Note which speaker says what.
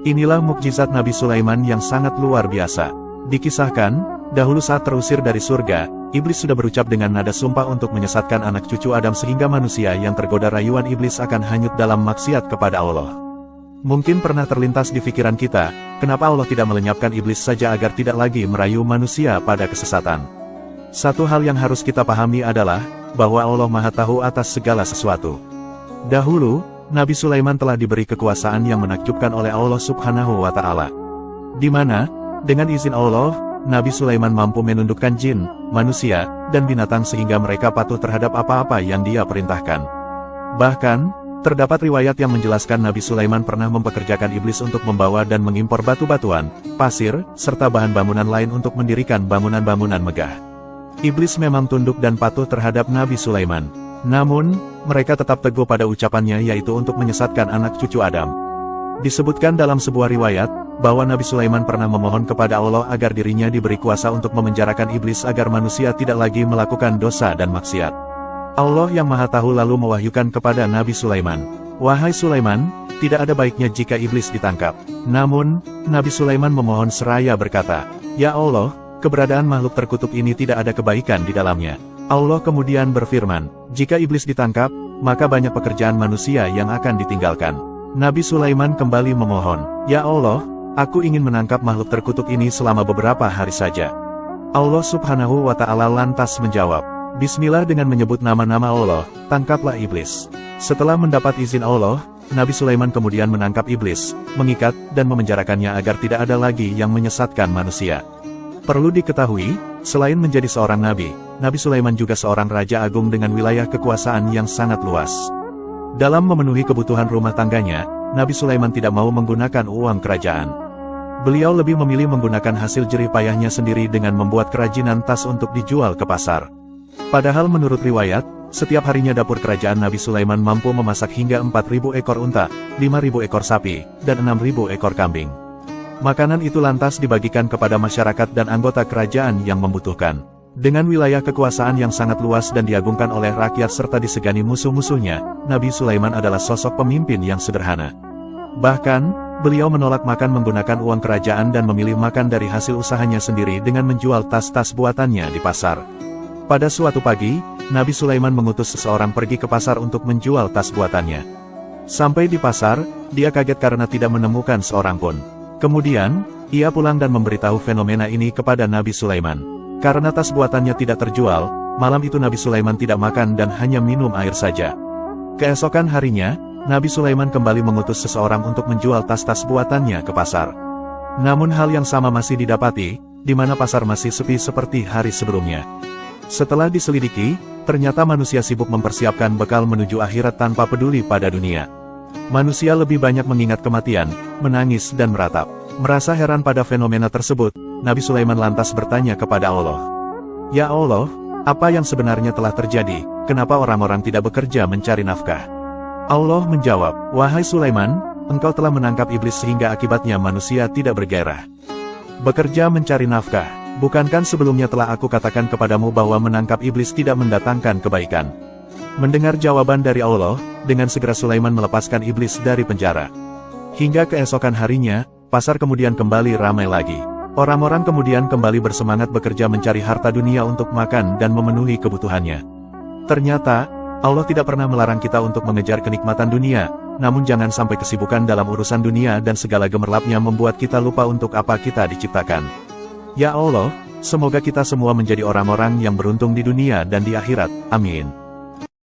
Speaker 1: Inilah mukjizat Nabi Sulaiman yang sangat luar biasa. Dikisahkan, dahulu saat terusir dari surga, iblis sudah berucap dengan nada sumpah untuk menyesatkan anak cucu Adam sehingga manusia yang tergoda rayuan iblis akan hanyut dalam maksiat kepada Allah. Mungkin pernah terlintas di pikiran kita, kenapa Allah tidak melenyapkan iblis saja agar tidak lagi merayu manusia pada kesesatan. Satu hal yang harus kita pahami adalah, bahwa Allah Maha Tahu atas segala sesuatu. Dahulu, Nabi Sulaiman telah diberi kekuasaan yang menakjubkan oleh Allah Subhanahu wa Ta'ala. Di mana, dengan izin Allah, Nabi Sulaiman mampu menundukkan jin, manusia, dan binatang sehingga mereka patuh terhadap apa-apa yang Dia perintahkan. Bahkan, terdapat riwayat yang menjelaskan Nabi Sulaiman pernah mempekerjakan iblis untuk membawa dan mengimpor batu-batuan, pasir, serta bahan bangunan lain untuk mendirikan bangunan-bangunan megah. Iblis memang tunduk dan patuh terhadap Nabi Sulaiman. Namun, mereka tetap teguh pada ucapannya yaitu untuk menyesatkan anak cucu Adam. Disebutkan dalam sebuah riwayat, bahwa Nabi Sulaiman pernah memohon kepada Allah agar dirinya diberi kuasa untuk memenjarakan iblis agar manusia tidak lagi melakukan dosa dan maksiat. Allah yang Maha Tahu lalu mewahyukan kepada Nabi Sulaiman, "Wahai Sulaiman, tidak ada baiknya jika iblis ditangkap." Namun, Nabi Sulaiman memohon seraya berkata, "Ya Allah, keberadaan makhluk terkutuk ini tidak ada kebaikan di dalamnya." Allah kemudian berfirman, "Jika iblis ditangkap, maka banyak pekerjaan manusia yang akan ditinggalkan." Nabi Sulaiman kembali memohon, "Ya Allah, aku ingin menangkap makhluk terkutuk ini selama beberapa hari saja." Allah Subhanahu wa Ta'ala lantas menjawab, "Bismillah," dengan menyebut nama-nama Allah, "tangkaplah iblis." Setelah mendapat izin Allah, Nabi Sulaiman kemudian menangkap iblis, mengikat, dan memenjarakannya agar tidak ada lagi yang menyesatkan manusia. Perlu diketahui, selain menjadi seorang nabi, Nabi Sulaiman juga seorang raja agung dengan wilayah kekuasaan yang sangat luas. Dalam memenuhi kebutuhan rumah tangganya, Nabi Sulaiman tidak mau menggunakan uang kerajaan. Beliau lebih memilih menggunakan hasil jerih payahnya sendiri dengan membuat kerajinan tas untuk dijual ke pasar. Padahal menurut riwayat, setiap harinya dapur kerajaan Nabi Sulaiman mampu memasak hingga 4.000 ekor unta, 5.000 ekor sapi, dan 6.000 ekor kambing. Makanan itu lantas dibagikan kepada masyarakat dan anggota kerajaan yang membutuhkan. Dengan wilayah kekuasaan yang sangat luas dan diagungkan oleh rakyat serta disegani musuh-musuhnya, Nabi Sulaiman adalah sosok pemimpin yang sederhana. Bahkan, beliau menolak makan menggunakan uang kerajaan dan memilih makan dari hasil usahanya sendiri dengan menjual tas-tas buatannya di pasar. Pada suatu pagi, Nabi Sulaiman mengutus seseorang pergi ke pasar untuk menjual tas buatannya. Sampai di pasar, dia kaget karena tidak menemukan seorang pun. Kemudian, ia pulang dan memberitahu fenomena ini kepada Nabi Sulaiman. Karena tas buatannya tidak terjual, malam itu Nabi Sulaiman tidak makan dan hanya minum air saja. Keesokan harinya, Nabi Sulaiman kembali mengutus seseorang untuk menjual tas-tas buatannya ke pasar. Namun hal yang sama masih didapati, di mana pasar masih sepi seperti hari sebelumnya. Setelah diselidiki, ternyata manusia sibuk mempersiapkan bekal menuju akhirat tanpa peduli pada dunia. Manusia lebih banyak mengingat kematian, menangis dan meratap. Merasa heran pada fenomena tersebut, Nabi Sulaiman lantas bertanya kepada Allah, "Ya Allah, apa yang sebenarnya telah terjadi? Kenapa orang-orang tidak bekerja mencari nafkah?" Allah menjawab, "Wahai Sulaiman, engkau telah menangkap iblis sehingga akibatnya manusia tidak bergairah. Bekerja mencari nafkah, bukankah sebelumnya telah aku katakan kepadamu bahwa menangkap iblis tidak mendatangkan kebaikan?" Mendengar jawaban dari Allah, dengan segera Sulaiman melepaskan iblis dari penjara. Hingga keesokan harinya, pasar kemudian kembali ramai lagi. Orang-orang kemudian kembali bersemangat bekerja mencari harta dunia untuk makan dan memenuhi kebutuhannya. Ternyata, Allah tidak pernah melarang kita untuk mengejar kenikmatan dunia, namun jangan sampai kesibukan dalam urusan dunia dan segala gemerlapnya membuat kita lupa untuk apa kita diciptakan. Ya Allah, semoga kita semua menjadi orang-orang yang beruntung di dunia dan di akhirat. Amin.